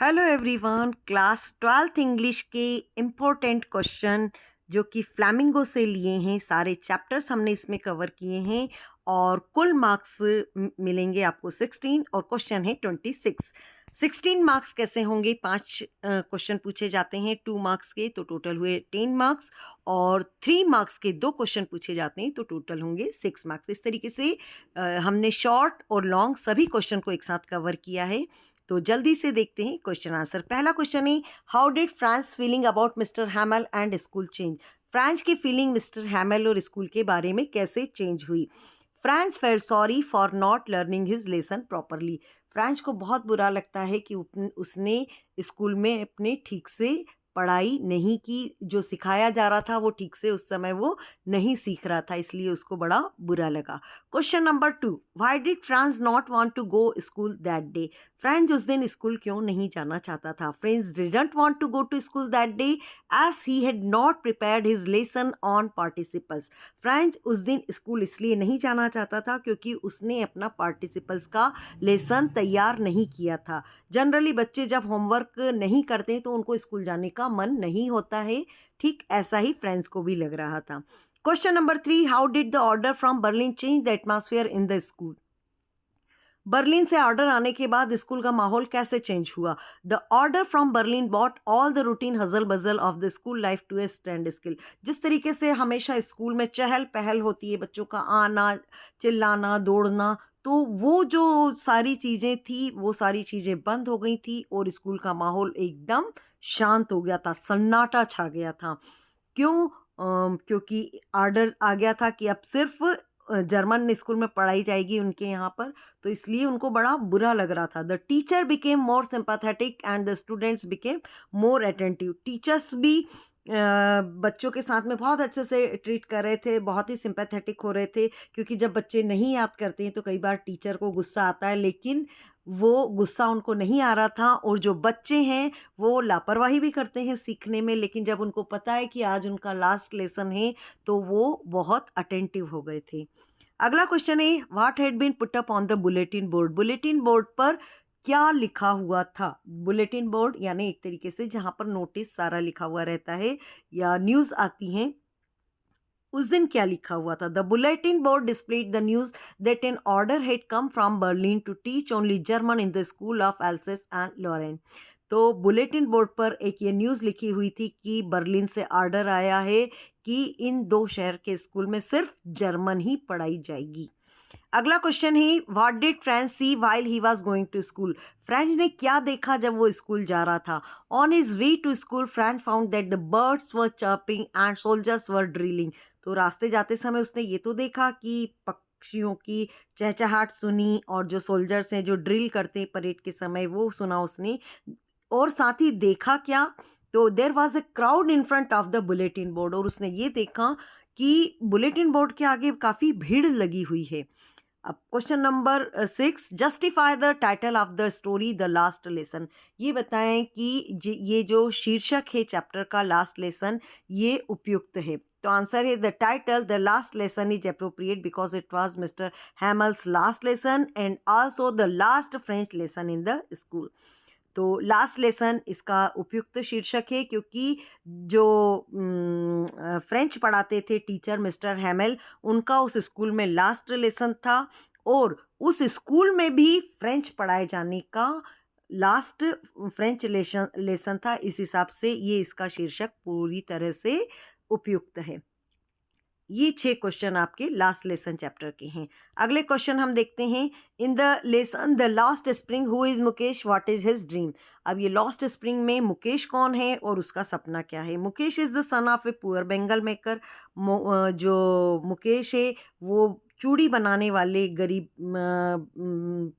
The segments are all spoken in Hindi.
Hello everyone, class 12th English के इम्पोर्टेंट क्वेश्चन जो कि फ्लैमिंगो से लिए हैं। सारे चैप्टर्स हमने इसमें कवर किए हैं और कुल मार्क्स मिलेंगे आपको 16 और क्वेश्चन है 26। 16 मार्क्स कैसे होंगे? 5 क्वेश्चन पूछे जाते हैं 2 मार्क्स के, तो टोटल हुए 10 मार्क्स। और 3 मार्क्स के 2 क्वेश्चन पूछे जाते हैं तो टोटल होंगे 6 मार्क्स। इस तरीके से हमने शॉर्ट और लॉन्ग सभी क्वेश्चन को एक साथ कवर किया है। तो जल्दी से देखते हैं क्वेश्चन आंसर। पहला क्वेश्चन है, how did France feeling about mister हैमल and school change? France की फीलिंग मिस्टर हैमल और स्कूल के बारे में कैसे चेंज हुई? France felt sorry for not learning his lesson properly. France को बहुत बुरा लगता है कि उसने स्कूल में अपने ठीक से पढ़ाई नहीं की। जो सिखाया जा रहा था वो ठीक से उस समय वो नहीं सीख रहा था, इसलिए उसको बड़ा बुरा लगा। Question number 2, why did Franz not want to go school that day? Franz उस दिन स्कूल क्यों नहीं जाना चाहता था? Franz didn't want to go to school that day as he had not prepared his lesson on participles. Franz उस दिन स्कूल इसलिए नहीं जाना चाहता था क्योंकि उसने अपना पार्टिसिपल्स का लेसन तैयार नहीं किया था। जनरली बच्चे जब होमवर्क नहीं करते तो उनको स्कूल जाने का मन नहीं होता है। ठीक ऐसा ही फ्रांस को भी लग रहा था। Question number 3, how did the order from Berlin change the atmosphere in the school? Berlin से ऑर्डर आने के बाद स्कूल का माहौल कैसे चेंज हुआ? The order from Berlin bought all the routine hustle bustle of the school life to a stand still. जिस तरीके से हमेशा स्कूल में चहल पहल होती है, बच्चों का आना, चिल्लाना, दौड़ना, तो वो जो सारी चीज़ें थी वो सारी चीज़ें बंद हो गई थी और स्कूल का माहौल एकदम शांत हो गया था, सन्नाटा छा गया था। क्यों? क्योंकि ऑर्डर आ गया था कि अब सिर्फ जर्मन स्कूल में पढ़ाई जाएगी उनके यहाँ पर, तो इसलिए उनको बड़ा बुरा लग रहा था। The teacher became more sympathetic and the students became more attentive. Teachers भी बच्चों के साथ में बहुत अच्छे से ट्रीट कर रहे थे, बहुत ही सिंपैथेटिक हो रहे थे, क्योंकि जब बच्चे नहीं याद करते हैं तो कई बार टीचर को गुस्सा आता है, लेकिन वो गुस्सा उनको नहीं आ रहा था। और जो बच्चे हैं वो लापरवाही भी करते हैं सीखने में, लेकिन जब उनको पता है कि आज उनका लास्ट लेसन है तो वो बहुत अटेंटिव हो गए थे। अगला क्वेश्चन है, what had been put up on the bulletin board? Bulletin board पर क्या लिखा हुआ था? बुलेटिन बोर्ड यानी एक तरीके से जहां पर नोटिस सारा लिखा हुआ रहता है या न्यूज़ आती हैं, उस दिन क्या लिखा हुआ था? The bulletin board displayed the news that an order had come from Berlin to teach only German in the school of Alsace and Lorraine. तो बुलेटिन बोर्ड पर एक ये न्यूज़ लिखी हुई थी कि बर्लिन से ऑर्डर आया है कि इन दो शहर के स्कूल में सिर्फ जर्मन ही पढ़ाई जाएगी। अगला क्वेश्चन है, what did French see while he was going to school? French ने क्या देखा जब वो स्कूल जा रहा था? On his way to school French found that the birds were chirping and soldiers were drilling. तो रास्ते जाते समय उसने ये तो देखा कि पक्षियों की चहचहाट सुनी, और जो सोल्जर्स हैं जो ड्रिल करते हैं परेड के समय वो सुना उसने। और साथ ही देखा क्या? तो there was a crowd in front of the bulletin board, और उसने ये देखा कि बुलेटिन बोर्ड के आगे काफ़ी भीड़ लगी हुई है। अब question number 6, justify the title of the story the last lesson. ये बताएं कि ये जो शीर्षक है चैप्टर का लास्ट लेसन ये उपयुक्त है। तो आंसर है, the title the last lesson is appropriate because it was mister Hummels last lesson and also the last French lesson in the school. तो लास्ट लेसन इसका उपयुक्त शीर्षक है क्योंकि जो फ्रेंच पढ़ाते थे टीचर मिस्टर हैमेल, उनका उस स्कूल में लास्ट लेसन था और उस स्कूल में भी फ्रेंच पढ़ाए जाने का लास्ट फ्रेंच लेसन था। इस हिसाब से ये इसका शीर्षक पूरी तरह से उपयुक्त है। ये 6 क्वेश्चन आपके लास्ट लेसन चैप्टर के हैं। अगले क्वेश्चन हम देखते हैं, in the lesson the last spring who is Mukesh, what is his dream? अब ये लास्ट स्प्रिंग में मुकेश कौन है और उसका सपना क्या है? Mukesh is the son of a poor Bengal maker. जो मुकेश है वो चूड़ी बनाने वाले गरीब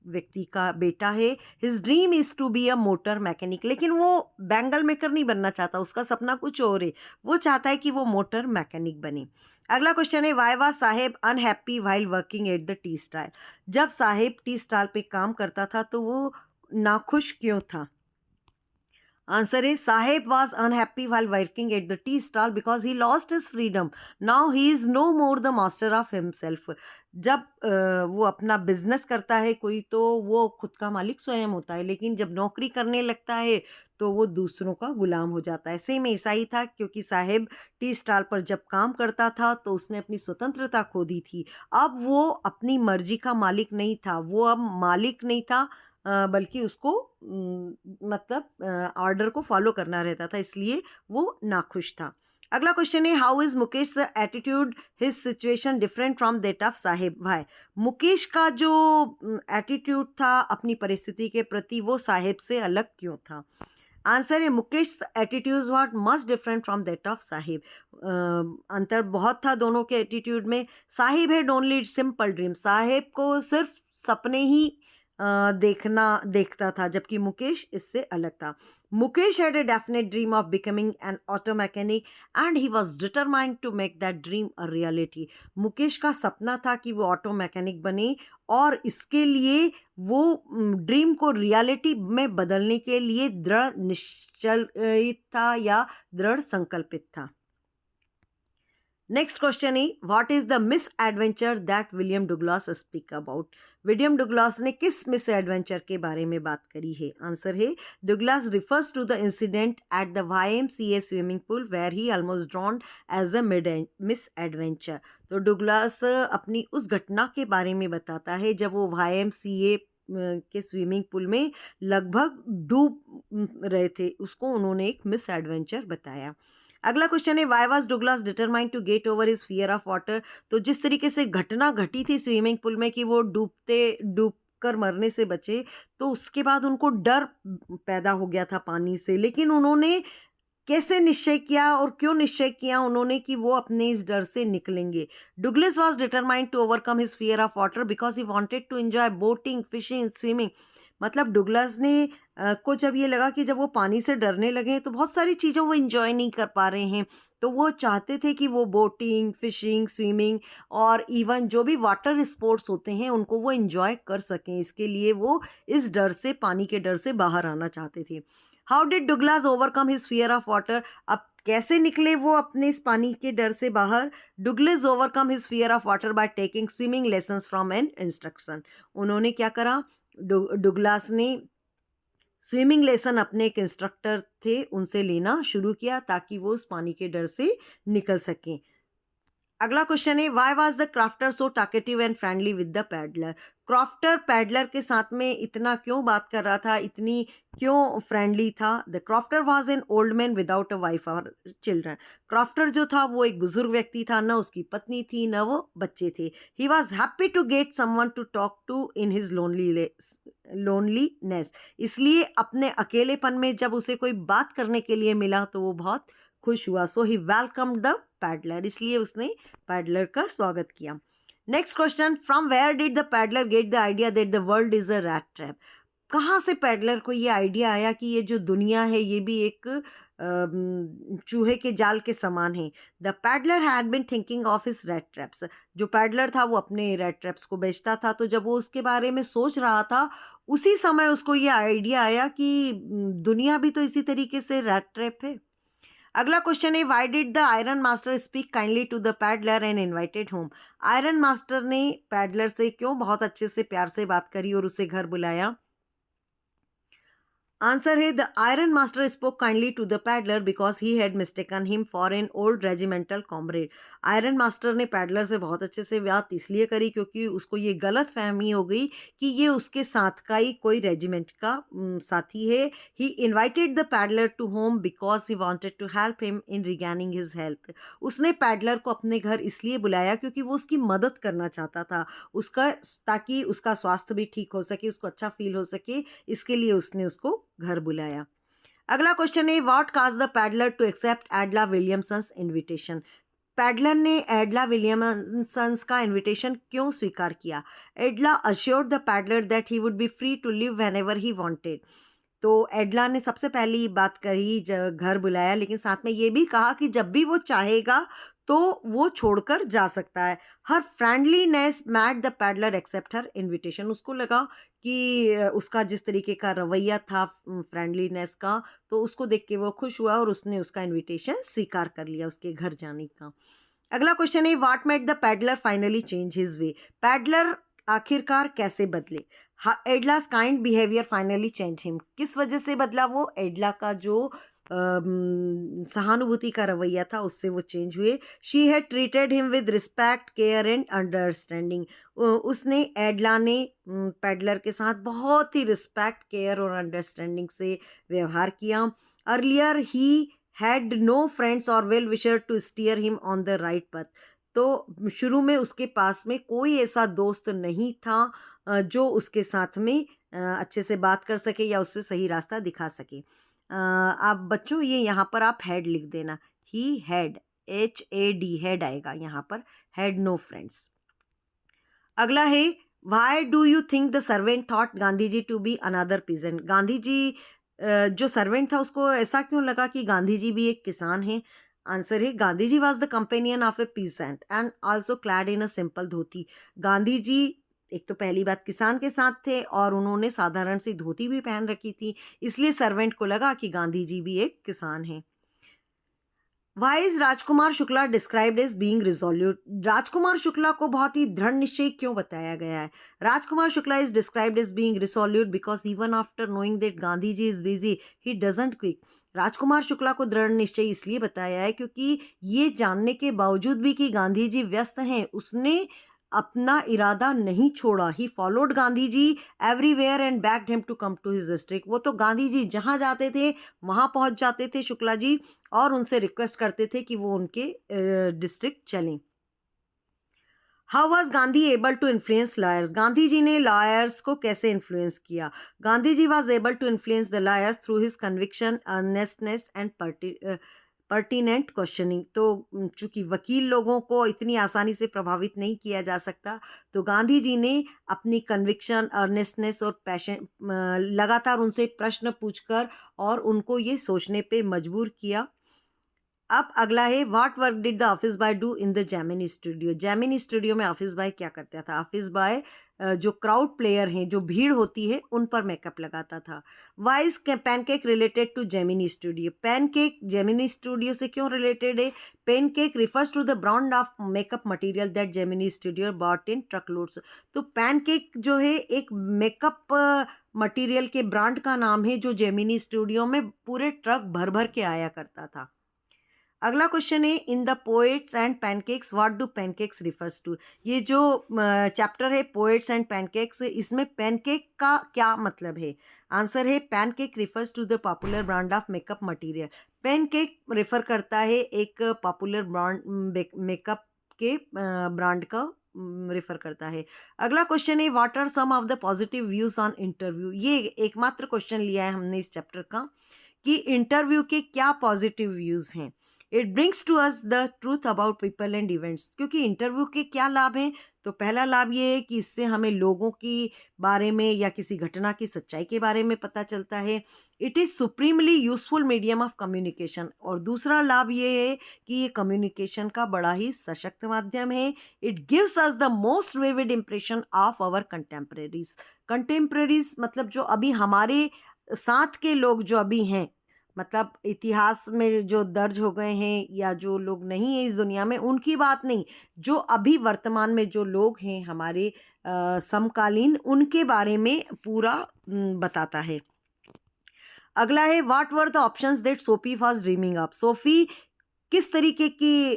व्यक्ति का बेटा है। His dream is to be a motor mechanic, लेकिन वो बैंगल मेकर नहीं बनना चाहता, उसका सपना कुछ और है। वो चाहता है कि वो मोटर मैकेनिक बने। अगला क्वेश्चन है, why was Saheb unhappy while working at the tea stall? जब साहेब टी स्टाल पे काम करता था तो वो नाखुश क्यों था? आंसर है Saheb was unhappy while working at the tea stall because he lost his freedom. Now he is no more the master of himself. जब वो अपना बिजनेस करता है कोई तो वो खुद का मालिक स्वयं होता है, लेकिन जब नौकरी करने लगता है तो वो दूसरों का गुलाम हो जाता है. सेम ऐसा ही था, क्योंकि साहेब टी स्टॉल पर जब काम करता था तो उसने अपनी स्वतंत्रता खो दी थी. अब वो अपनी मर्जी का मालिक नहीं था, वो अब मालिक नहीं था, बल्कि उसको मतलब ऑर्डर को फॉलो करना रहता था, इसलिए वो नाखुश था. अगला क्वेश्चन है how is Mukesh attitude his situation different from that of Sahib. भाई मुकेश का जो एटीट्यूड था अपनी परिस्थिति के प्रति वो साहिब से अलग क्यों था. आंसर है Mukesh attitude what much different from that of Sahib. अंतर बहुत था दोनों के एटीट्यूड में. Sahib had only simple dream. Sahib को सिर्फ सपने ही देखता था, जबकि मुकेश इससे अलग था. Mukesh had a definite dream of becoming an auto mechanic and he was determined to make that dream a reality. Mukesh का सपना था कि वो ऑटो मैकेनिक बने और इसके लिए वो ड्रीम को रियलिटी में बदलने के लिए दृढ़ निश्चयित था या दृढ़ संकल्पित था. नेक्स्ट क्वेश्चन है what is the misadventure that William Douglas speak about. William Douglas ने किस मिस एडवेंचर के बारे में बात करी है. आंसर है Douglas refers to the incident at the YMCA swimming pool where he almost drowned as a misadventure. तो डुगलास अपनी उस घटना के बारे में बताता है जब वो YMCA के स्विमिंग पूल में लगभग डूब रहे थे, उसको उन्होंने एक मिस एडवेंचर बताया. अगला क्वेश्चन है why was Douglas determined to get over his fear of water. तो जिस तरीके से घटना घटी थी स्विमिंग पूल में कि वो डूब कर मरने से बचे, तो उसके बाद उनको डर पैदा हो गया था पानी से. लेकिन उन्होंने कैसे निश्चय किया और क्यों निश्चय किया उन्होंने कि वो अपने इस डर से निकलेंगे. Douglas was determined to overcome his fear of water because he wanted to enjoy boating, fishing, swimming. मतलब डुगलास ने को जब ये लगा कि जब वो पानी से डरने लगे तो बहुत सारी चीज़ें वो इंजॉय नहीं कर पा रहे हैं, तो वो चाहते थे कि वो बोटिंग, फिशिंग, स्विमिंग और इवन जो भी वाटर स्पोर्ट्स होते हैं उनको वो इंजॉय कर सकें. इसके लिए वो इस डर से, पानी के डर से बाहर आना चाहते थे. How did Douglas overcome his fear of water. अब कैसे निकले वो अपने इस पानी के डर से बाहर. Douglas overcome his fear of water by taking swimming lessons from an instruction. उन्होंने क्या करा, डुगलास ने स्विमिंग लेसन अपने एक इंस्ट्रक्टर थे उनसे लेना शुरू किया ताकि वो उस पानी के डर से निकल सकें. अगला क्वेश्चन है why was the crafter so talkative and friendly with the peddler. Crofter peddler के साथ में इतना क्यों बात कर रहा था, इतनी क्यों फ्रेंडली था. The crofter was an old man without a wife और चिल्ड्रन. क्रॉफ्टर जो था वो एक बुजुर्ग व्यक्ति था, न उसकी पत्नी थी न वो बच्चे थे. He was happy to get someone to talk to in his loneliness. इसलिए अपने अकेलेपन में जब उसे कोई बात करने के लिए मिला तो वो बहुत खुश हुआ. So he welcome the peddler. इसलिए उसने पैडलर का स्वागत किया. Next question from where did the peddler get the idea that the world is a rat trap. कहाँ से पैडलर को ये आइडिया आया कि ये जो दुनिया है ये भी एक चूहे के जाल के समान है. The peddler had been thinking of his rat traps. जो पैडलर था वो अपने रैट ट्रैप्स को बेचता था, तो जब वो उसके बारे में सोच रहा था उसी समय उसको ये आइडिया आया कि दुनिया भी तो इसी तरीके से रैट ट्रैप है. अगला क्वेश्चन है why did the iron master speak kindly to the peddler and invited home. Iron master ने पैडलर से क्यों बहुत अच्छे से प्यार से बात करी और उसे घर बुलाया. आंसर है the iron master spoke kindly to the peddler because he had mistaken him for an old regimental comrade. Iron master ने पैडलर से बहुत अच्छे से बात इसलिए करी क्योंकि उसको ये गलत फहमी हो गई कि ये उसके साथ का ही कोई रेजिमेंट का साथी है. He invited the peddler to home because he wanted to help him in regaining his health. उसने पैडलर को अपने घर इसलिए बुलाया क्योंकि वो उसकी मदद करना चाहता था उसका, ताकि उसका स्वास्थ्य भी ठीक हो सके, उसको अच्छा फील हो सके, इसके लिए उसने उसको घर बुलाया. अगला क्वेश्चन है what cause the peddler to accept Edla Williamson's invitation. Peddler ने एडला विलियमसन्स का इनविटेशन क्यों स्वीकार किया. Edla assured the peddler that he would be free to leave whenever he wanted. तो एडला ने सबसे पहली बात कही, घर बुलाया, लेकिन साथ में ये भी कहा कि जब भी वो चाहेगा तो वो छोड़कर जा सकता है. Her friendliness made the peddler accept her invitation. उसको लगा कि उसका जिस तरीके का रवैया था फ्रेंडलीनेस का, तो उसको देख के वो खुश हुआ और उसने उसका इनविटेशन स्वीकार कर लिया उसके घर जाने का। अगला क्वेश्चन है, what made the peddler finally change his way? Peddler आखिरकार कैसे बदले? Edla's kind behaviour finally change him. किस वजह से बदला वो? एडला का जो सहानुभूति का रवैया था उससे वो चेंज हुए। She had treated him with respect, care and understanding. उसने, एडला ने पैडलर के साथ बहुत ही रिस्पेक्ट, केयर और अंडरस्टैंडिंग से व्यवहार किया। Earlier he had no friends और well wisher to steer him on the right path. तो शुरू में उसके पास में कोई ऐसा दोस्त नहीं था जो उसके साथ में अच्छे से बात कर सके या उससे सही रास्ता दिखा सके। आप बच्चों ये यहाँ पर आप हैड लिख देना। ही हैड, HAD, हैड आएगा यहाँ पर, हैड नो फ्रेंड्स। अगला है, why do you think the servant thought Gandhi ji to be another peasant? Gandhi ji जो सर्वेंट था उसको ऐसा क्यों लगा कि गांधी जी भी एक किसान हैं? आंसर है, Gandhi ji was the companion of a peasant and also clad in a simple dhoti. Gandhi ji एक तो पहली बात किसान के साथ थे और उन्होंने साधारण सी धोती भी पहन रखी थी, इसलिए सर्वेंट को लगा कि गांधी जी भी एक किसान हैं। Why is Rajkumar Shukla described as being resolute? Rajkumar Shukla को बहुत ही दृढ़ निश्चय क्यों बताया गया है? Rajkumar Shukla is described as being resolute because even after knowing that Gandhi ji is busy he doesn't quit. Rajkumar Shukla को दृढ़ निश्चय इसलिए बताया है क्योंकि ये जानने के बावजूद भी कि गांधी जी व्यस्त हैं, उसने अपना इरादा नहीं छोड़ा। He followed Gandhi ji everywhere and backed him to come to his district. वो तो गांधी जी जहाँ जाते थे वहाँ पहुँच जाते थे शुक्ला जी, और उनसे रिक्वेस्ट करते थे कि वो उनके डिस्ट्रिक्ट चलें। How was Gandhi able to influence lawyers? Gandhi ji ने लॉयर्स को कैसे इन्फ्लुएंस किया? Gandhi ji was able to influence the lawyers through his conviction, earnestness and pertinent questioning. तो चूंकि वकील लोगों को इतनी आसानी से प्रभावित नहीं किया जा सकता, तो गांधी जी ने अपनी कन्विक्शन, अर्नेस्टनेस और पैशन लगातार उनसे प्रश्न पूछकर और उनको ये सोचने पे मजबूर किया। अब अगला है, what work did the office boy do in the Gemini studio? Gemini studio में ऑफिस बॉय क्या करता था? ऑफिस बॉय जो क्राउड प्लेयर हैं, जो भीड़ होती है, उन पर मेकअप लगाता था। Why is pancake related to Gemini Studio? Pancake Gemini Studio से क्यों रिलेटेड है? Pancake refers to the brand of makeup material that Gemini Studio bought in truckloads. तो पैनकेक जो है एक मेकअप मटेरियल के ब्रांड का नाम है जो जेमिनी स्टूडियो में पूरे ट्रक भर भर के आया करता था। अगला क्वेश्चन है, in the poets and pancakes what do pancakes refers to? ये जो चैप्टर है पोएट्स एंड पैनकेक्स, इसमें पैनकेक का क्या मतलब है? आंसर है, pancake refers to the popular brand of makeup material. Pancake refer करता है एक पॉपुलर ब्रांड मेकअप के ब्रांड का रेफर करता है। अगला क्वेश्चन है, what are some of the positive views on interview? ये एकमात्र क्वेश्चन लिया है हमने इस चैप्टर का कि इंटरव्यू के क्या पॉजिटिव व्यूज हैं। It brings to us the truth about people and events. क्योंकि इंटरव्यू के क्या लाभ हैं? तो पहला लाभ ये है कि इससे हमें लोगों की बारे में या किसी घटना की सच्चाई के बारे में पता चलता है। It is supremely useful medium of communication. और दूसरा लाभ ये है कि ये कम्युनिकेशन का बड़ा ही सशक्त माध्यम है। It gives us the most vivid impression of our contemporaries. Contemporaries मतलब जो अभी हमारे साथ के लोग जो अभी हैं, मतलब इतिहास में जो दर्ज हो गए हैं या जो लोग नहीं हैं इस दुनिया में, उनकी बात नहीं, जो अभी वर्तमान में जो लोग हैं हमारे समकालीन, उनके बारे में पूरा बताता है। अगला है, what were the options that Sophie was dreaming of? Sophie किस तरीके की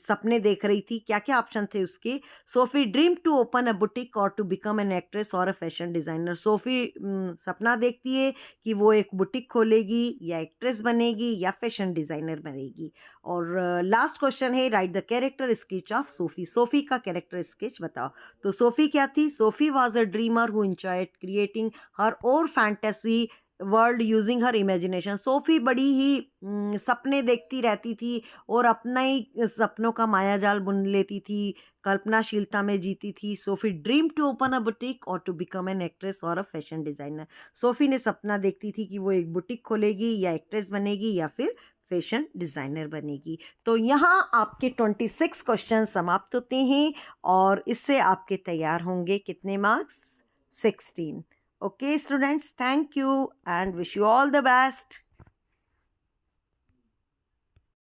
सपने देख रही थी, क्या क्या ऑप्शन थे उसके? Sophie dream to open a boutique और टू बिकम एन एक्ट्रेस और अ फैशन डिज़ाइनर। सोफी सपना देखती है कि वो एक बुटीक खोलेगी या एक्ट्रेस बनेगी या फैशन डिज़ाइनर बनेगी। और लास्ट क्वेश्चन है, write the character sketch of Sophie. Sophie का कैरेक्टर स्केच बताओ। तो सोफी क्या थी? Sophie was a dreamer who enjoyed creating her own fantasy world using her imagination. Sophie बड़ी ही सपने देखती रहती थी और अपना ही सपनों का मायाजाल बुन लेती थी, कल्पनाशीलता में जीती थी। Sophie dream to open a boutique और टू बिकम एन एक्ट्रेस और अ फैशन डिज़ाइनर। सोफी ने सपना देखती थी कि वो एक बुटीक खोलेगी या एक्ट्रेस बनेगी या फिर फैशन डिज़ाइनर बनेगी। तो यहाँ आपके 26 क्वेश्चन समाप्त होते हैं और इससे आपके तैयार होंगे कितने marks? 16. Okay, students, thank you and wish you all the best.